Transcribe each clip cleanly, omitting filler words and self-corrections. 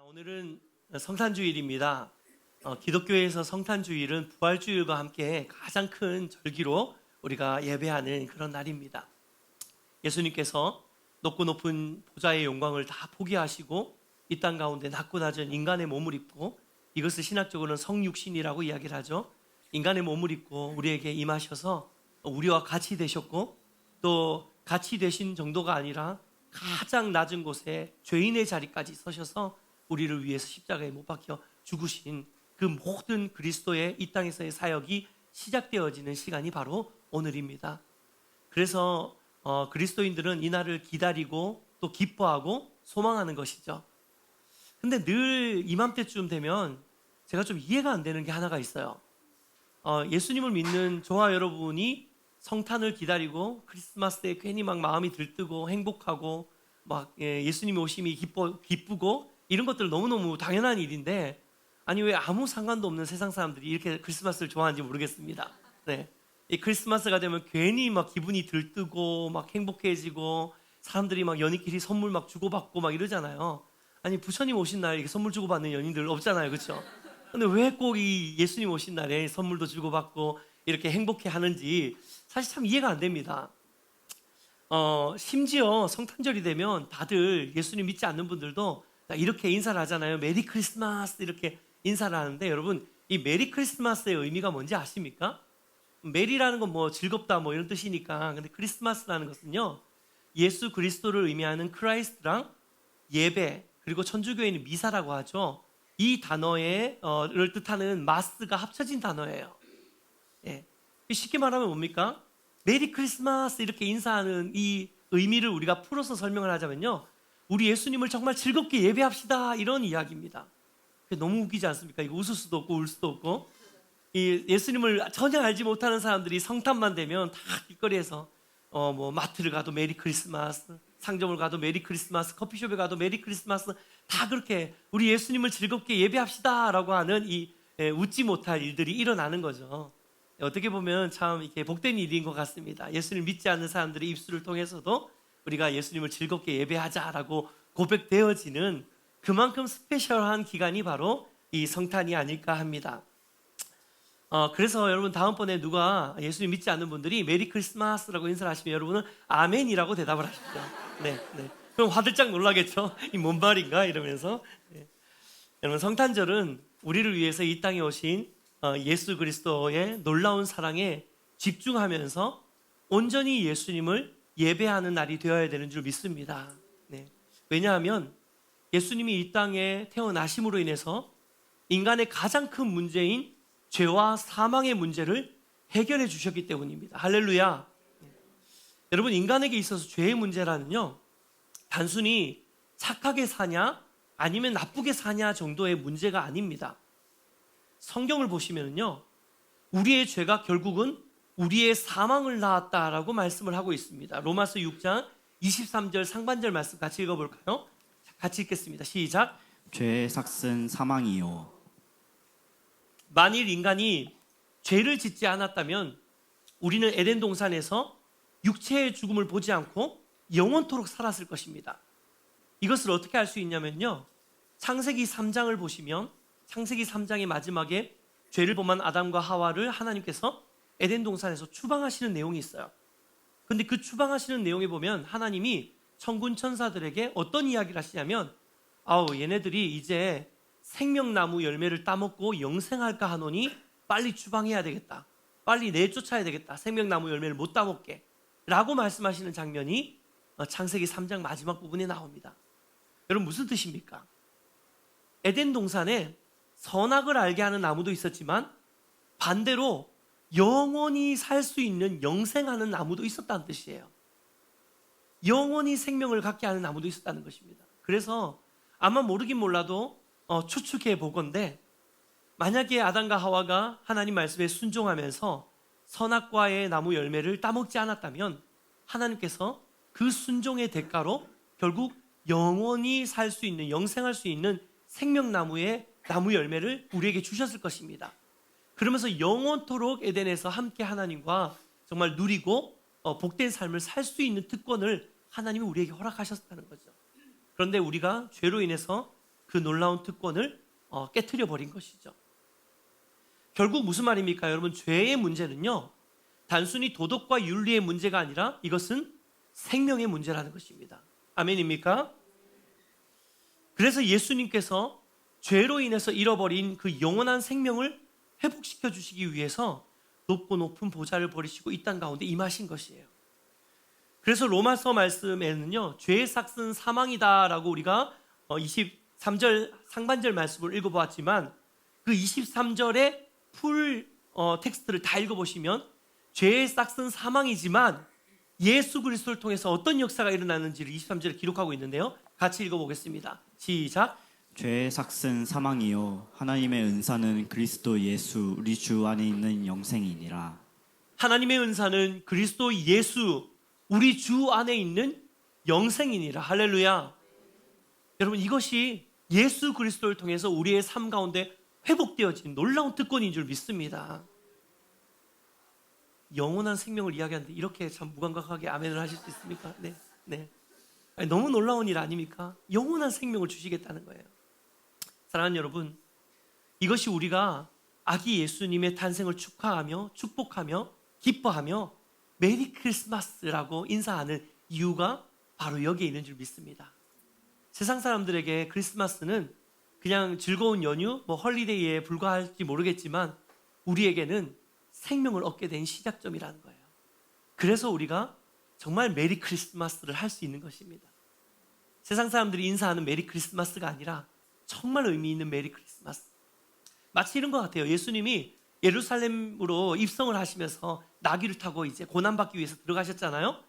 오늘은 성탄주일입니다. 기독교에서 성탄주일은 부활주일과 함께 가장 큰 절기로 우리가 예배하는 그런 날입니다. 예수님께서 높고 높은 보좌의 영광을 다 포기하시고 이 땅 가운데 낮고 낮은 인간의 몸을 입고, 이것을 신학적으로는 성육신이라고 이야기를 하죠. 인간의 몸을 입고 우리에게 임하셔서 우리와 같이 되셨고, 또 같이 되신 정도가 아니라 가장 낮은 곳에 죄인의 자리까지 서셔서 우리를 위해서 십자가에 못 박혀 죽으신 그 모든 그리스도의 이 땅에서의 사역이 시작되어지는 시간이 바로 오늘입니다. 그래서 그리스도인들은 이 날을 기다리고 또 기뻐하고 소망하는 것이죠. 근데 늘 이맘때쯤 되면 제가 좀 이해가 안 되는 게 하나가 있어요. 예수님을 믿는 저와 여러분이 성탄을 기다리고 크리스마스 때 괜히 막 마음이 들뜨고 행복하고 막 예수님이 오심이 기쁘고 이런 것들 너무너무 당연한 일인데, 아니 왜 아무 상관도 없는 세상 사람들이 이렇게 크리스마스를 좋아하는지 모르겠습니다. 네. 이 크리스마스가 되면 괜히 막 기분이 들뜨고 막 행복해지고 사람들이 막 연인끼리 선물 막 주고받고 막 이러잖아요. 아니 부처님 오신 날 이렇게 선물 주고받는 연인들 없잖아요, 그렇죠? 근데 왜 꼭 이 예수님 오신 날에 선물도 주고받고 이렇게 행복해 하는지 사실 참 이해가 안 됩니다. 심지어 성탄절이 되면 다들 예수님 믿지 않는 분들도 이렇게 인사를 하잖아요. 메리 크리스마스 이렇게 인사를 하는데, 여러분 이 메리 크리스마스의 의미가 뭔지 아십니까? 메리라는 건 뭐 즐겁다 뭐 이런 뜻이니까, 근데 크리스마스라는 것은요, 예수 그리스도를 의미하는 크라이스트랑 예배, 그리고 천주교에는 미사라고 하죠. 이 단어를 뜻하는 마스가 합쳐진 단어예요. 예. 쉽게 말하면 뭡니까? 메리 크리스마스 이렇게 인사하는 이 의미를 우리가 풀어서 설명을 하자면요, 우리 예수님을 정말 즐겁게 예배합시다, 이런 이야기입니다. 너무 웃기지 않습니까? 이거 웃을 수도 없고 울 수도 없고. 이 예수님을 전혀 알지 못하는 사람들이 성탄만 되면 다 길거리에서 뭐 마트를 가도 메리 크리스마스, 상점을 가도 메리 크리스마스, 커피숍에 가도 메리 크리스마스, 다 그렇게 우리 예수님을 즐겁게 예배합시다라고 하는 이 웃지 못할 일들이 일어나는 거죠. 어떻게 보면 참 이렇게 복된 일인 것 같습니다. 예수님을 믿지 않는 사람들의 입술을 통해서도 우리가 예수님을 즐겁게 예배하자라고 고백되어지는 그만큼 스페셜한 기간이 바로 이 성탄이 아닐까 합니다. 그래서 여러분 다음번에 누가 예수님 믿지 않는 분들이 메리 크리스마스라고 인사를 하시면 여러분은 아멘이라고 대답을 하십시오. 네. 그럼 화들짝 놀라겠죠. 이 뭔 말인가 이러면서. 네. 여러분 성탄절은 우리를 위해서 이 땅에 오신 예수 그리스도의 놀라운 사랑에 집중하면서 온전히 예수님을 예배하는 날이 되어야 되는 줄 믿습니다. 네. 왜냐하면 예수님이 이 땅에 태어나심으로 인해서 인간의 가장 큰 문제인 죄와 사망의 문제를 해결해 주셨기 때문입니다. 할렐루야. 네. 여러분 인간에게 있어서 죄의 문제라는요, 단순히 착하게 사냐 아니면 나쁘게 사냐 정도의 문제가 아닙니다. 성경을 보시면요, 우리의 죄가 결국은 우리의 사망을 낳았다라고 말씀을 하고 있습니다. 로마서 6장 23절 상반절 말씀 같이 읽어볼까요? 같이 읽겠습니다. 시작. 죄의 삭은 사망이요. 만일 인간이 죄를 짓지 않았다면 우리는 에덴 동산에서 육체의 죽음을 보지 않고 영원토록 살았을 것입니다. 이것을 어떻게 알 수 있냐면요, 창세기 3장을 보시면 창세기 3장의 마지막에 죄를 범한 아담과 하와를 하나님께서 에덴 동산에서 추방하시는 내용이 있어요. 근데 그 추방하시는 내용에 보면 하나님이 천군 천사들에게 어떤 이야기를 하시냐면, 얘네들이 이제 생명나무 열매를 따먹고 영생할까 하노니 빨리 추방해야 되겠다, 빨리 내쫓아야 되겠다, 생명나무 열매를 못 따먹게 라고 말씀하시는 장면이 창세기 3장 마지막 부분에 나옵니다. 여러분 무슨 뜻입니까? 에덴 동산에 선악을 알게 하는 나무도 있었지만 반대로 영원히 살 수 있는 영생하는 나무도 있었다는 뜻이에요. 영원히 생명을 갖게 하는 나무도 있었다는 것입니다. 그래서 아마 모르긴 몰라도 추측해 보건대, 만약에 아담과 하와가 하나님 말씀에 순종하면서 선악과의 나무 열매를 따먹지 않았다면 하나님께서 그 순종의 대가로 결국 영원히 살 수 있는, 영생할 수 있는 생명나무의 나무 열매를 우리에게 주셨을 것입니다. 그러면서 영원토록 에덴에서 함께 하나님과 정말 누리고 복된 삶을 살 수 있는 특권을 하나님이 우리에게 허락하셨다는 거죠. 그런데 우리가 죄로 인해서 그 놀라운 특권을 깨트려 버린 것이죠. 결국 무슨 말입니까? 여러분, 죄의 문제는요, 단순히 도덕과 윤리의 문제가 아니라 이것은 생명의 문제라는 것입니다. 아멘입니까? 그래서 예수님께서 죄로 인해서 잃어버린 그 영원한 생명을 회복시켜 주시기 위해서 높고 높은 보좌를 버리시고 이 땅 가운데 임하신 것이에요. 그래서 로마서 말씀에는요, 죄의 삭은 사망이다라고 우리가 23절 상반절 말씀을 읽어보았지만 그 23절의 풀 텍스트를 다 읽어보시면 죄의 삭은 사망이지만 예수 그리스도를 통해서 어떤 역사가 일어나는지를 23절에 기록하고 있는데요. 같이 읽어보겠습니다. 시작. 죄의 삭은 사망이요 하나님의 은사는 그리스도 예수 우리 주 안에 있는 영생이니라. 하나님의 은사는 그리스도 예수 우리 주 안에 있는 영생이니라. 할렐루야. 여러분, 이것이 예수 그리스도를 통해서 우리의 삶 가운데 회복되어진 놀라운 특권인 줄 믿습니다. 영원한 생명을 이야기하는데 이렇게 참 무감각하게 아멘을 하실 수 있습니까? 네. 아니, 너무 놀라운 일 아닙니까? 영원한 생명을 주시겠다는 거예요. 사랑하는 여러분, 이것이 우리가 아기 예수님의 탄생을 축하하며 축복하며 기뻐하며 메리 크리스마스라고 인사하는 이유가 바로 여기에 있는 줄 믿습니다. 세상 사람들에게 크리스마스는 그냥 즐거운 연휴, 헐리데이에 불과할지 모르겠지만 우리에게는 생명을 얻게 된 시작점이라는 거예요. 그래서 우리가 정말 메리 크리스마스를 할 수 있는 것입니다. 세상 사람들이 인사하는 메리 크리스마스가 아니라 정말 의미 있는 메리 크리스마스. 마치 이런 것 같아요. 예수님이 예루살렘으로 입성을 하시면서 나귀를 타고 이제 고난받기 위해서 들어가셨잖아요.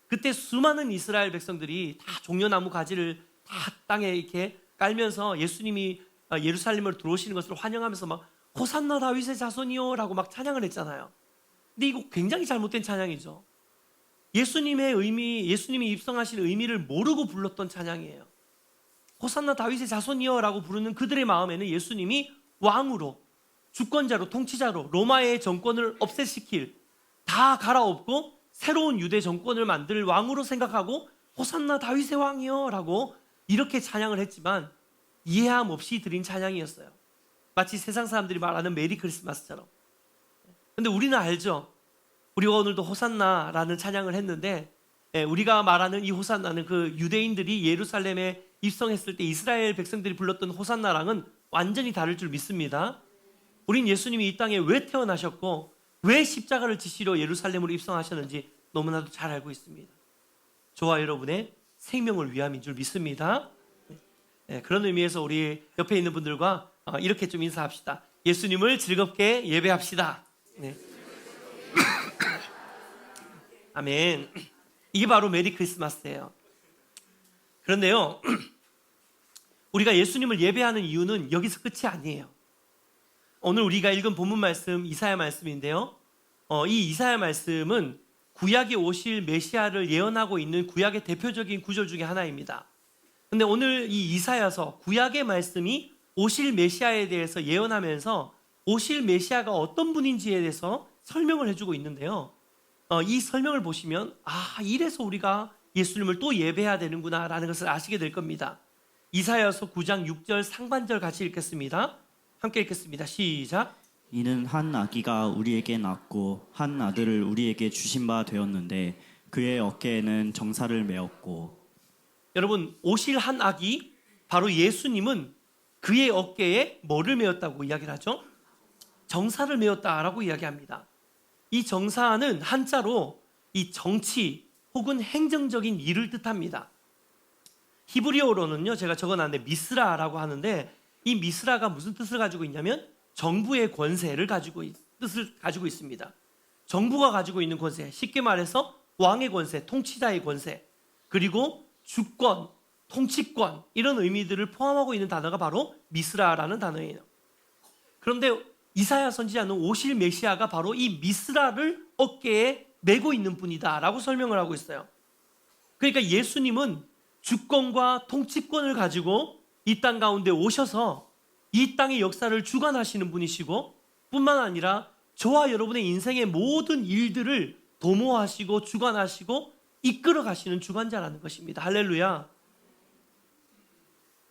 그때 수많은 이스라엘 백성들이 다 종려나무 가지를 다 땅에 이렇게 깔면서 예수님이 예루살렘으로 들어오시는 것을 환영하면서 막 호산나 다윗의 자손이요 라고 막 찬양을 했잖아요. 근데 이거 굉장히 잘못된 찬양이죠. 예수님의 의미, 예수님이 입성하신 의미를 모르고 불렀던 찬양이에요. 호산나 다윗의 자손이요 라고 부르는 그들의 마음에는 예수님이 왕으로, 주권자로, 통치자로 로마의 정권을 없애시킬, 다 갈아엎고 새로운 유대 정권을 만들 왕으로 생각하고 호산나 다윗의 왕이요 라고 이렇게 찬양을 했지만 이해함 없이 드린 찬양이었어요. 마치 세상 사람들이 말하는 메리 크리스마스처럼. 근데 우리는 알죠. 우리가 오늘도 호산나라는 찬양을 했는데 우리가 말하는 이 호산나는 그 유대인들이 예루살렘에 입성했을 때 이스라엘 백성들이 불렀던 호산나랑은 완전히 다를 줄 믿습니다. 우린 예수님이 이 땅에 왜 태어나셨고 왜 십자가를 지시러 예루살렘으로 입성하셨는지 너무나도 잘 알고 있습니다. 저와 여러분의 생명을 위함인 줄 믿습니다. 그런 의미에서 우리 옆에 있는 분들과 이렇게 좀 인사합시다. 예수님을 즐겁게 예배합시다. 네. 아멘. 이게 바로 메리 크리스마스예요. 그런데요, 우리가 예수님을 예배하는 이유는 여기서 끝이 아니에요. 오늘 우리가 읽은 본문 말씀 이사야 말씀인데요. 이 이사야 말씀은 구약에 오실 메시아를 예언하고 있는 구약의 대표적인 구절 중에 하나입니다. 근데 오늘 이 이사야서 구약의 말씀이 오실 메시아에 대해서 예언하면서 오실 메시아가 어떤 분인지에 대해서 설명을 해주고 있는데요. 이 설명을 보시면 이래서 우리가 예수님을 또 예배해야 되는구나 라는 것을 아시게 될 겁니다. 이사야서 9장 6절 상반절 같이 읽겠습니다. 함께 읽겠습니다. 시작. 이는 한 아기가 우리에게 낳고 한 아들을 우리에게 주신 바 되었는데 그의 어깨에는 정사를 메었고. 여러분, 오실 한 아기 바로 예수님은 그의 어깨에 뭐를 메었다고 이야기를 하죠? 정사를 메었다라고 이야기합니다. 이 정사는 한자로 이 정치 혹은 행정적인 일을 뜻합니다. 히브리어로는요, 제가 적어놨는데 미스라라고 하는데 이 미스라가 무슨 뜻을 가지고 있냐면 정부의 권세를 뜻을 가지고 있습니다. 정부가 가지고 있는 권세, 쉽게 말해서 왕의 권세, 통치자의 권세, 그리고 주권, 통치권 이런 의미들을 포함하고 있는 단어가 바로 미스라라는 단어예요. 그런데 이사야 선지자는 오실 메시아가 바로 이 미스라를 어깨에 메고 있는 분이다라고 설명을 하고 있어요. 그러니까 예수님은 주권과 통치권을 가지고 이 땅 가운데 오셔서 이 땅의 역사를 주관하시는 분이시고 뿐만 아니라 저와 여러분의 인생의 모든 일들을 도모하시고 주관하시고 이끌어 가시는 주관자라는 것입니다. 할렐루야.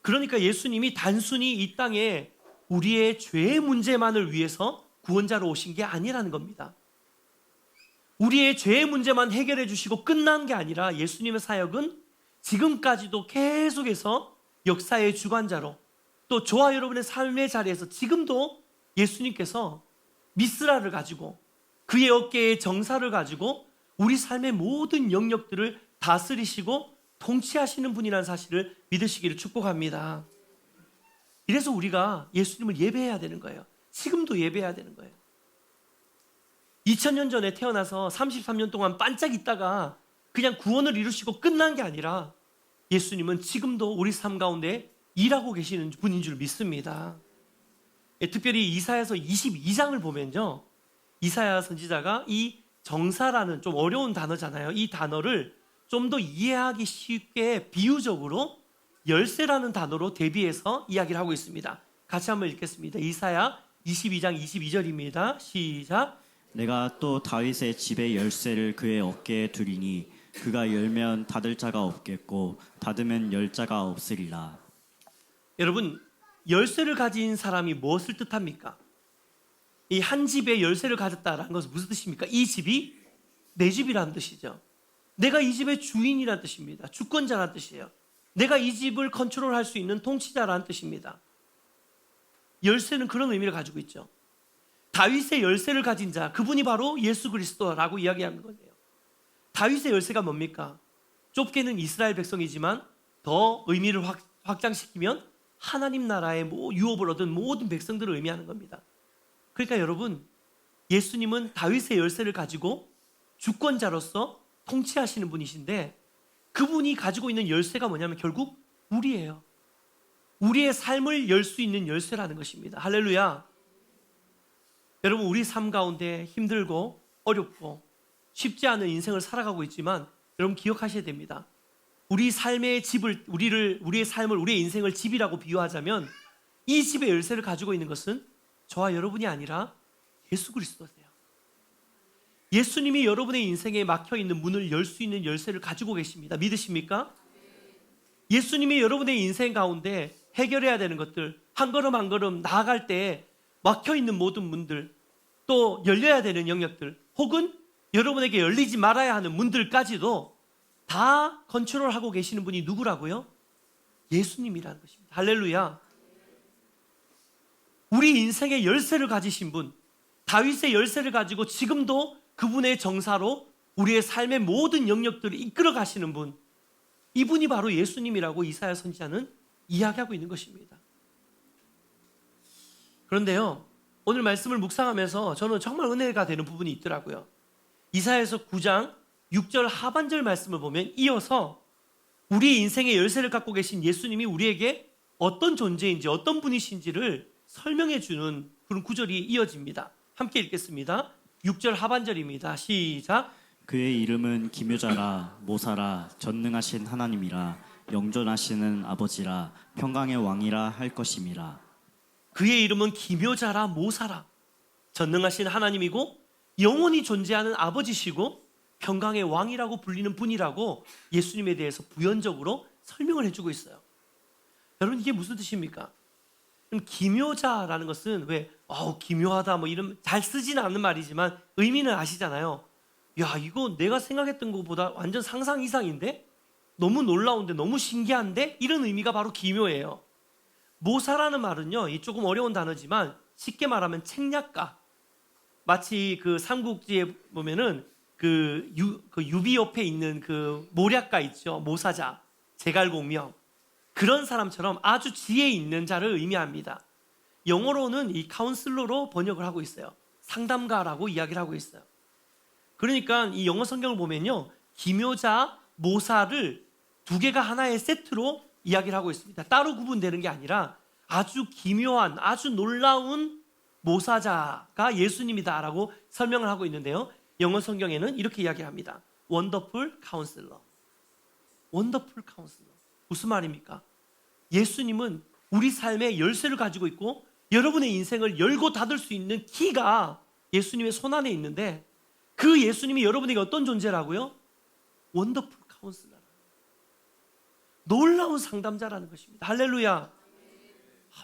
그러니까 예수님이 단순히 이 땅에 우리의 죄의 문제만을 위해서 구원자로 오신 게 아니라는 겁니다. 우리의 죄의 문제만 해결해 주시고 끝난 게 아니라 예수님의 사역은 지금까지도 계속해서 역사의 주관자로, 또 저와 여러분의 삶의 자리에서 지금도 예수님께서 미스라를 가지고 그의 어깨에 정사를 가지고 우리 삶의 모든 영역들을 다스리시고 통치하시는 분이라는 사실을 믿으시기를 축복합니다. 이래서 우리가 예수님을 예배해야 되는 거예요. 지금도 예배해야 되는 거예요. 2000년 전에 태어나서 33년 동안 반짝 있다가 그냥 구원을 이루시고 끝난 게 아니라 예수님은 지금도 우리 삶 가운데 일하고 계시는 분인 줄 믿습니다. 특별히 이사야서 22장을 보면요, 이사야 선지자가 이 정사라는 좀 어려운 단어잖아요. 이 단어를 좀 더 이해하기 쉽게 비유적으로 열쇠라는 단어로 대비해서 이야기를 하고 있습니다. 같이 한번 읽겠습니다. 이사야 22장 22절입니다. 시작. 내가 또 다윗의 집의 열쇠를 그의 어깨에 두리니 그가 열면 닫을 자가 없겠고 닫으면 열 자가 없으리라. 여러분, 열쇠를 가진 사람이 무엇을 뜻합니까? 이 한 집에 열쇠를 가졌다라는 것은 무슨 뜻입니까? 이 집이 내 집이라는 뜻이죠. 내가 이 집의 주인이라는 뜻입니다. 주권자라는 뜻이에요. 내가 이 집을 컨트롤할 수 있는 통치자라는 뜻입니다. 열쇠는 그런 의미를 가지고 있죠. 다윗의 열쇠를 가진 자, 그분이 바로 예수 그리스도라고 이야기하는 거예요. 다윗의 열쇠가 뭡니까? 좁게는 이스라엘 백성이지만 더 의미를 확장시키면 하나님 나라의 유업을 얻은 모든 백성들을 의미하는 겁니다. 그러니까 여러분, 예수님은 다윗의 열쇠를 가지고 주권자로서 통치하시는 분이신데, 그분이 가지고 있는 열쇠가 뭐냐면 결국 우리예요. 우리의 삶을 열 수 있는 열쇠라는 것입니다. 할렐루야. 여러분, 우리 삶 가운데 힘들고 어렵고 쉽지 않은 인생을 살아가고 있지만 여러분 기억하셔야 됩니다. 우리의 삶을 우리의 인생을 집이라고 비유하자면 이 집의 열쇠를 가지고 있는 것은 저와 여러분이 아니라 예수 그리스도세요. 예수님이 여러분의 인생에 막혀있는 문을 열 수 있는 열쇠를 가지고 계십니다. 믿으십니까? 예수님이 여러분의 인생 가운데 해결해야 되는 것들, 한 걸음 한 걸음 나아갈 때 막혀있는 모든 문들, 또 열려야 되는 영역들, 혹은 여러분에게 열리지 말아야 하는 문들까지도 다 컨트롤하고 계시는 분이 누구라고요? 예수님이라는 것입니다. 할렐루야. 우리 인생의 열쇠를 가지신 분, 다윗의 열쇠를 가지고 지금도 그분의 정사로 우리의 삶의 모든 영역들을 이끌어 가시는 분, 이분이 바로 예수님이라고 이사야 선지자는 이야기하고 있는 것입니다. 그런데요, 오늘 말씀을 묵상하면서 저는 정말 은혜가 되는 부분이 있더라고요. 이사야서 9장 6절 하반절 말씀을 보면 이어서 우리 인생의 열쇠를 갖고 계신 예수님이 우리에게 어떤 존재인지 어떤 분이신지를 설명해 주는 그런 구절이 이어집니다. 함께 읽겠습니다. 6절 하반절입니다. 시작. 그의 이름은 기묘자라 모사라 전능하신 하나님이라 영존하시는 아버지라 평강의 왕이라 할 것임이라. 그의 이름은 기묘자라 모사라, 전능하신 하나님이고 영원히 존재하는 아버지시고 평강의 왕이라고 불리는 분이라고 예수님에 대해서 부연적으로 설명을 해주고 있어요. 여러분, 이게 무슨 뜻입니까? 기묘자라는 것은 왜 기묘하다 뭐 이런 잘 쓰지는 않는 말이지만 의미는 아시잖아요. 야, 이거 내가 생각했던 것보다 완전 상상 이상인데? 너무 놀라운데, 너무 신기한데? 이런 의미가 바로 기묘예요. 모사라는 말은요, 이 조금 어려운 단어지만 쉽게 말하면 책략가. 마치 그 삼국지에 보면은 그 유비 옆에 있는 그 모략가 있죠. 모사자, 제갈공명. 그런 사람처럼 아주 지혜 있는 자를 의미합니다. 영어로는 이 카운슬러로 번역을 하고 있어요. 상담가라고 이야기를 하고 있어요. 그러니까 이 영어 성경을 보면요, 기묘자, 모사를 두 개가 하나의 세트로 이야기를 하고 있습니다. 따로 구분되는 게 아니라 아주 기묘한, 아주 놀라운 모사자가 예수님이다라고 설명을 하고 있는데요. 영어 성경에는 이렇게 이야기합니다. Wonderful Counselor. Wonderful Counselor. 무슨 말입니까? 예수님은 우리 삶의 열쇠를 가지고 있고 여러분의 인생을 열고 닫을 수 있는 키가 예수님의 손 안에 있는데, 그 예수님이 여러분에게 어떤 존재라고요? Wonderful Counselor. 놀라운 상담자라는 것입니다. 할렐루야.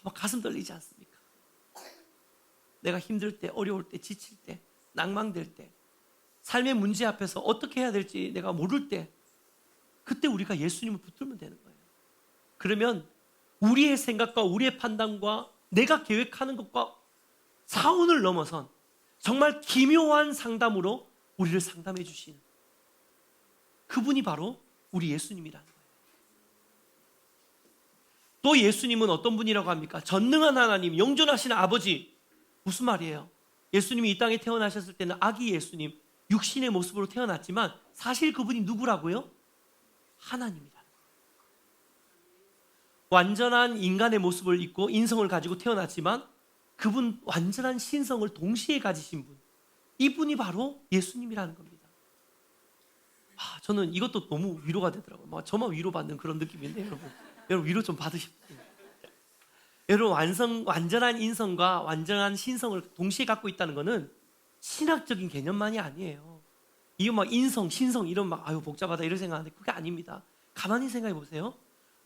막 가슴 떨리지 않습니까? 내가 힘들 때, 어려울 때, 지칠 때, 낭망될 때, 삶의 문제 앞에서 어떻게 해야 될지 내가 모를 때, 그때 우리가 예수님을 붙들면 되는 거예요. 그러면 우리의 생각과 우리의 판단과 내가 계획하는 것과 사원을 넘어선 정말 기묘한 상담으로 우리를 상담해 주시는 그분이 바로 우리 예수님이라는 거예요. 또 예수님은 어떤 분이라고 합니까? 전능한 하나님, 영존하신 아버지. 무슨 말이에요? 예수님이 이 땅에 태어나셨을 때는 아기 예수님, 육신의 모습으로 태어났지만 사실 그분이 누구라고요? 하나님이라는 거예요. 완전한 인간의 모습을 입고 인성을 가지고 태어났지만 그분 완전한 신성을 동시에 가지신 분, 이분이 바로 예수님이라는 겁니다. 저는 이것도 너무 위로가 되더라고요. 막 저만 위로받는 그런 느낌인데 여러분 위로 좀 받으십시오. 여러분 완전한 인성과 완전한 신성을 동시에 갖고 있다는 것은 신학적인 개념만이 아니에요. 이거 막 인성, 신성 이런 막 복잡하다 이런 생각하는데 그게 아닙니다. 가만히 생각해 보세요.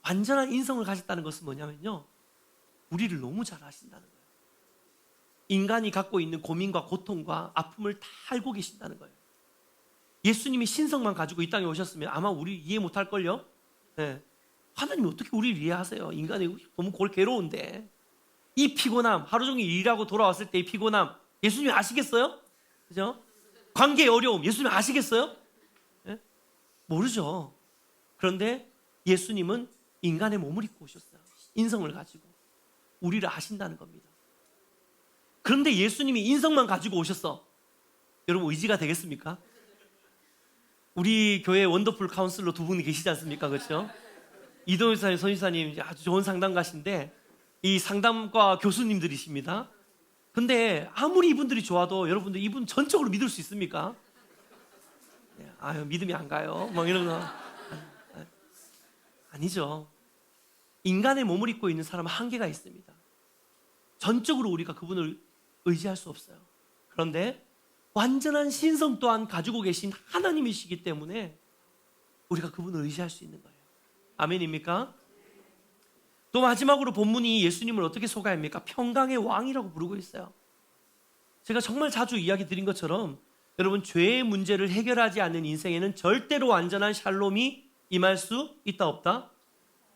완전한 인성을 가졌다는 것은 뭐냐면요, 우리를 너무 잘 아신다는 거예요. 인간이 갖고 있는 고민과 고통과 아픔을 다 알고 계신다는 거예요. 예수님이 신성만 가지고 이 땅에 오셨으면 아마 우리 이해 못할걸요? 네. 하나님이 어떻게 우리를 이해하세요? 인간이 너무 괴로운데. 이 피곤함, 하루 종일 일하고 돌아왔을 때 이 피곤함, 예수님이 아시겠어요? 그죠? 관계의 어려움, 예수님이 아시겠어요? 네? 모르죠. 그런데 예수님은 인간의 몸을 입고 오셨어요. 인성을 가지고. 우리를 아신다는 겁니다. 그런데 예수님이 인성만 가지고 오셨어. 여러분 의지가 되겠습니까? 우리 교회 원더풀 카운슬러 두 분이 계시지 않습니까? 그렇죠? 이동희 선지사님 아주 좋은 상담가신데 이 상담과 교수님들이십니다. 근데 아무리 이분들이 좋아도 여러분들 이분 전적으로 믿을 수 있습니까? 믿음이 안 가요. 막 이런 거. 아니죠. 인간의 몸을 입고 있는 사람은 한계가 있습니다. 전적으로 우리가 그분을 의지할 수 없어요. 그런데 완전한 신성 또한 가지고 계신 하나님이시기 때문에 우리가 그분을 의지할 수 있는 거예요. 아멘입니까? 또 마지막으로 본문이 예수님을 어떻게 소개합니까? 평강의 왕이라고 부르고 있어요. 제가 정말 자주 이야기 드린 것처럼 여러분 죄의 문제를 해결하지 않는 인생에는 절대로 완전한 샬롬이 임할 수 있다 없다?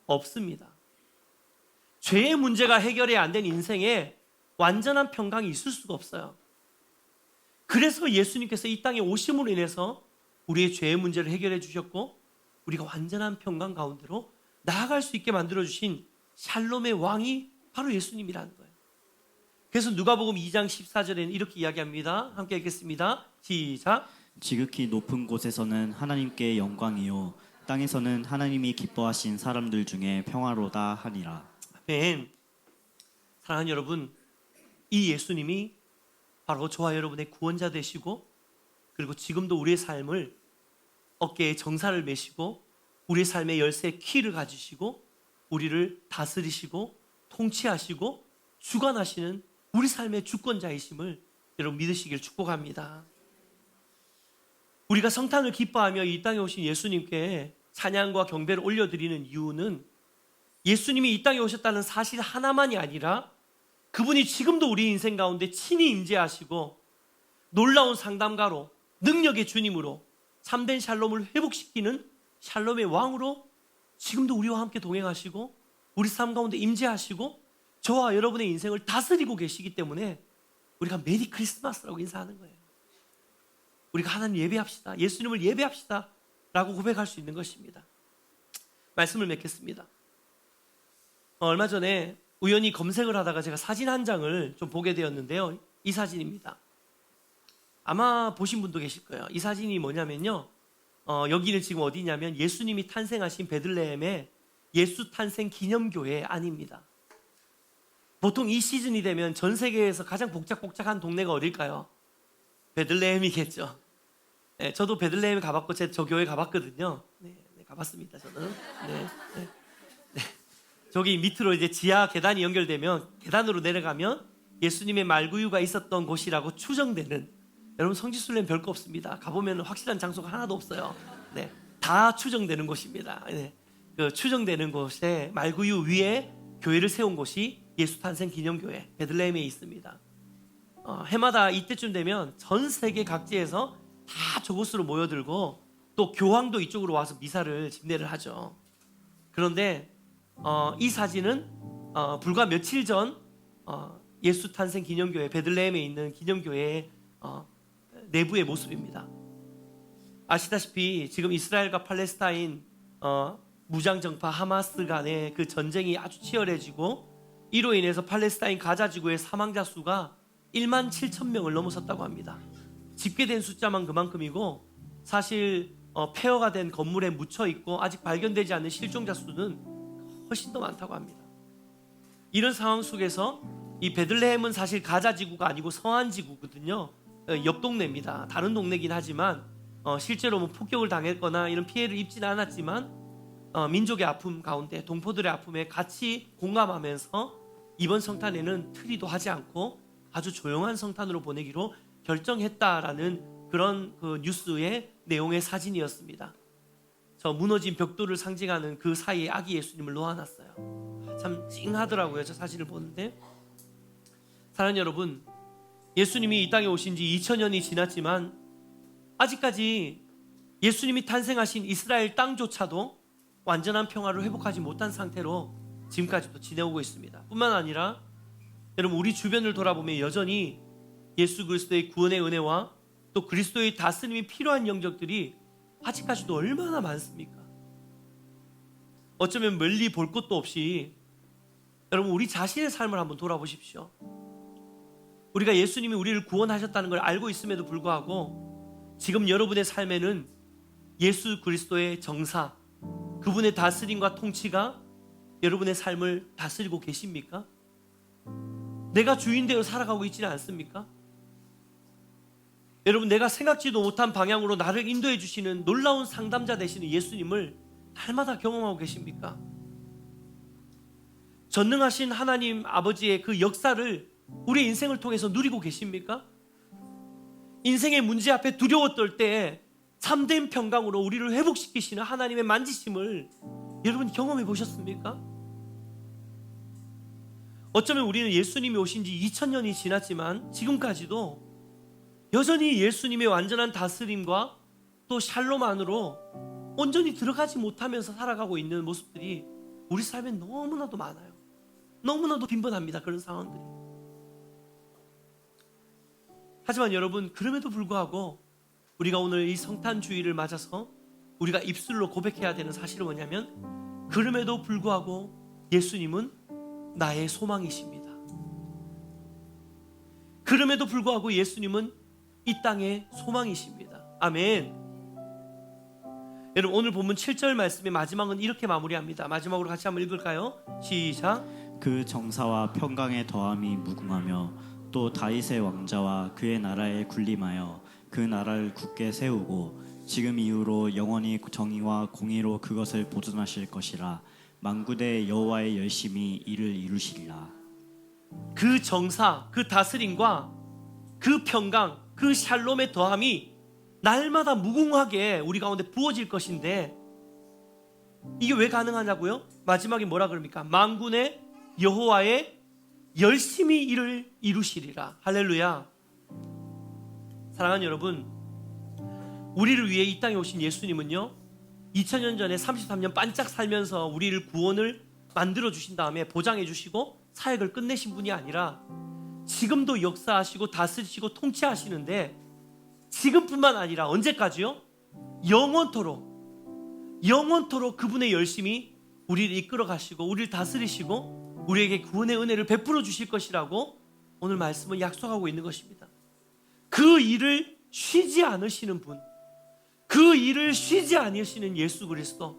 없습니다. 죄의 문제가 해결이 안 된 인생에 완전한 평강이 있을 수가 없어요. 그래서 예수님께서 이 땅에 오심으로 인해서 우리의 죄의 문제를 해결해 주셨고 우리가 완전한 평강 가운데로 나아갈 수 있게 만들어주신 샬롬의 왕이 바로 예수님이라는 거예요. 그래서 누가복음 2장 14절에는 이렇게 이야기합니다. 함께 읽겠습니다. 시작. 지극히 높은 곳에서는 하나님께 영광이요 땅에서는 하나님이 기뻐하신 사람들 중에 평화로다 하니라. 아멘. 사랑하는 여러분, 이 예수님이 바로 저와 여러분의 구원자 되시고 그리고 지금도 우리의 삶을 어깨에 정사를 메시고 우리의 삶의 열쇠 키를 가지시고 우리를 다스리시고 통치하시고 주관하시는 우리 삶의 주권자이심을 여러분 믿으시길 축복합니다. 우리가 성탄을 기뻐하며 이 땅에 오신 예수님께 찬양과 경배를 올려드리는 이유는 예수님이 이 땅에 오셨다는 사실 하나만이 아니라 그분이 지금도 우리 인생 가운데 친히 임재하시고 놀라운 상담가로 능력의 주님으로 참된 샬롬을 회복시키는 샬롬의 왕으로 지금도 우리와 함께 동행하시고 우리 삶 가운데 임재하시고 저와 여러분의 인생을 다스리고 계시기 때문에 우리가 메리 크리스마스라고 인사하는 거예요. 우리가 하나님 예배합시다. 예수님을 예배합시다. 라고 고백할 수 있는 것입니다. 말씀을 맺겠습니다. 얼마 전에 우연히 검색을 하다가 제가 사진 한 장을 좀 보게 되었는데요. 이 사진입니다. 아마 보신 분도 계실 거예요. 이 사진이 뭐냐면요. 여기는 지금 어디냐면 예수님이 탄생하신 베들레헴의 예수 탄생 기념교회 안입니다. 보통 이 시즌이 되면 전 세계에서 가장 복작복작한 동네가 어딜까요? 베들레헴이겠죠. 네, 저도 베들레헴에 가봤고 저 교회 가봤거든요. 네, 가봤습니다. 저는. 네. 저기 밑으로 이제 지하 계단이 연결되면 계단으로 내려가면 예수님의 말구유가 있었던 곳이라고 추정되는, 여러분 성지순례는 별거 없습니다. 가보면 확실한 장소가 하나도 없어요. 네, 다 추정되는 곳입니다. 네. 그 추정되는 곳에 말구유 위에 교회를 세운 곳이 예수 탄생 기념교회 베들레헴에 있습니다. 해마다 이때쯤 되면 전 세계 각지에서 다 저곳으로 모여들고 또 교황도 이쪽으로 와서 미사를 집례를 하죠. 그런데 이 사진은 불과 며칠 전 예수 탄생 기념교회 베들레헴에 있는 기념교회의 내부의 모습입니다. 아시다시피 지금 이스라엘과 팔레스타인 무장정파 하마스 간의 그 전쟁이 아주 치열해지고 이로 인해서 팔레스타인 가자 지구의 사망자 수가 1만 7천 명을 넘어섰다고 합니다. 집계된 숫자만 그만큼이고 사실 폐허가 된 건물에 묻혀 있고 아직 발견되지 않는 실종자 수는 훨씬 더 많다고 합니다. 이런 상황 속에서 이 베들레헴은 사실 가자 지구가 아니고 서안 지구거든요. 옆 동네입니다. 다른 동네긴 하지만 실제로 뭐 폭격을 당했거나 이런 피해를 입지는 않았지만 민족의 아픔 가운데 동포들의 아픔에 같이 공감하면서 이번 성탄에는 트리도 하지 않고 아주 조용한 성탄으로 보내기로 결정했다라는 그런 그 뉴스의 내용의 사진이었습니다. 저 무너진 벽돌을 상징하는 그 사이에 아기 예수님을 놓아놨어요. 참 찡하더라고요. 저 사진을 보는데. 사랑하는 여러분, 예수님이 이 땅에 오신 지 2000년이 지났지만 아직까지 예수님이 탄생하신 이스라엘 땅조차도 완전한 평화를 회복하지 못한 상태로 지금까지도 지내오고 있습니다. 뿐만 아니라 여러분, 우리 주변을 돌아보면 여전히 예수 그리스도의 구원의 은혜와 또 그리스도의 다스림이 필요한 영적들이 아직까지도 얼마나 많습니까? 어쩌면 멀리 볼 것도 없이 여러분, 우리 자신의 삶을 한번 돌아보십시오. 우리가 예수님이 우리를 구원하셨다는 걸 알고 있음에도 불구하고 지금 여러분의 삶에는 예수 그리스도의 정사, 그분의 다스림과 통치가 여러분의 삶을 다스리고 계십니까? 내가 주인되어 살아가고 있지는 않습니까? 여러분, 내가 생각지도 못한 방향으로 나를 인도해 주시는 놀라운 상담자 되시는 예수님을 날마다 경험하고 계십니까? 전능하신 하나님 아버지의 그 역사를 우리 인생을 통해서 누리고 계십니까? 인생의 문제 앞에 두려워 떨 때 참된 평강으로 우리를 회복시키시는 하나님의 만지심을 여러분 경험해 보셨습니까? 어쩌면 우리는 예수님이 오신 지 2000년이 지났지만 지금까지도 여전히 예수님의 완전한 다스림과 또 샬롬 안으로 온전히 들어가지 못하면서 살아가고 있는 모습들이 우리 삶에 너무나도 많아요. 너무나도 빈번합니다. 그런 상황들이. 하지만 여러분, 그럼에도 불구하고 우리가 오늘 이 성탄 주일을 맞아서 우리가 입술로 고백해야 되는 사실은 뭐냐면, 그럼에도 불구하고 예수님은 나의 소망이십니다. 그럼에도 불구하고 예수님은 이 땅의 소망이십니다. 아멘. 여러분, 오늘 본문 7절 말씀의 마지막은 이렇게 마무리합니다. 마지막으로 같이 한번 읽을까요? 시작. 그 정사와 평강의 더함이 무궁하며 또 다윗의 왕자와 그의 나라에 군림하여 그 나라를 굳게 세우고 지금 이후로 영원히 정의와 공의로 그것을 보존하실 것이라. 만군의 여호와의 열심히 이를 이루시리라. 그 정사, 그 다스림과 그 평강, 그 샬롬의 더함이 날마다 무궁하게 우리 가운데 부어질 것인데, 이게 왜 가능하냐고요? 마지막에 뭐라 그럽니까? 만군의 여호와의 열심히 이를 이루시리라. 할렐루야. 사랑하는 여러분, 우리를 위해 이 땅에 오신 예수님은요, 2000년 전에 33년 반짝 살면서 우리를 구원을 만들어 주신 다음에 보장해 주시고 사역을 끝내신 분이 아니라 지금도 역사하시고 다스리시고 통치하시는데, 지금뿐만 아니라 언제까지요? 영원토록 그분의 열심히 우리를 이끌어 가시고 우리를 다스리시고 우리에게 구원의 은혜를 베풀어 주실 것이라고 오늘 말씀은 약속하고 있는 것입니다. 그 일을 쉬지 않으시는 분, 그 일을 쉬지 않으시는 예수 그리스도,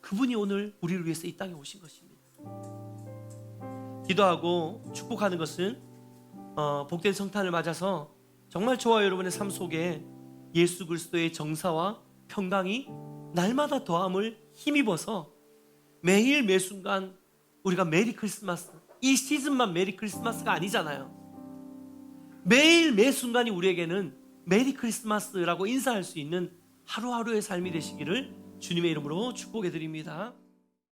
그분이 오늘 우리를 위해서 이 땅에 오신 것입니다. 기도하고 축복하는 것은 복된 성탄을 맞아서 정말 저와 여러분의 삶 속에 예수 그리스도의 정사와 평강이 날마다 더함을 힘입어서 매일 매순간 우리가 메리 크리스마스, 이 시즌만 메리 크리스마스가 아니잖아요. 매일 매순간이 우리에게는 메리 크리스마스라고 인사할 수 있는 하루하루의 삶이 되시기를 주님의 이름으로 축복해 드립니다.